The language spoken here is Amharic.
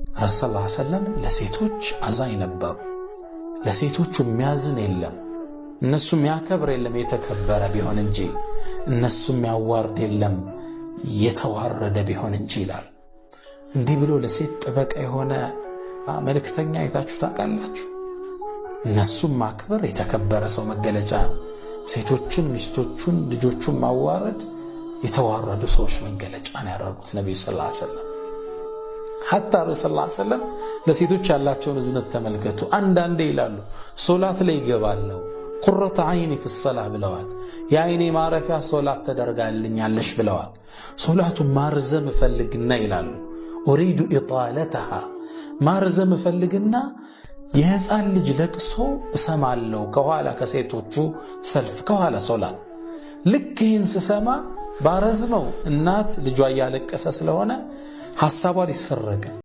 ረሱል ሰለላሁ ዐለይሂ ወሰለም ለሴቶች አዛኝ ነበሩ። ለሴቶቹ የሚያዝን የለም፣ እነሱም ያከብር የለም የተከበረ ቢሆን እንጂ፣ እነሱም ያዋርድ የለም የተዋረደ ቢሆን እንጂ ይላል። እንዲህ ብሎ ለሴት ጠበቃ የሆነ መልእክተኛ አይታችሁ ታውቃላችሁ? እነሱም ማክበር የተከበረ ሰው መገለጫ ነው። ሴቶችን፣ ሚስቶቹን፣ ልጆቹን ማዋረድ የተዋረዱ ሰዎች መገለጫ ነው ያደረጉት ነብዩ ሰለላሁ ዐለይሂ ወሰለም። ሐታ ረሱል ሰለላሁ ዐለይሂ ወሰለም ለሴቶች ያላቸውን እዝነት ተመልከቱ። አንዳንዴ ይላሉ ሶላት ላይ ይገባለሁ ቁረተ አይኒ ፍሰላህ ብለዋል። የአይኔ ማረፊያ ሶላት ተደርጋልኛለሽ ብለዋል። ሶላቱን ማርዘም እፈልግና ይላሉ ኡሪዱ ኢጣለተሃ፣ ማርዘም እፈልግና የሕፃን ልጅ ለቅሶ እሰማለሁ ከኋላ ከሴቶቹ ሰልፍ ከኋላ ሶላት። ልክ ይህን ስሰማ ባረዝመው እናት ልጇ እያለቀሰ ስለሆነ ሐሳቧ ሊሰረቅ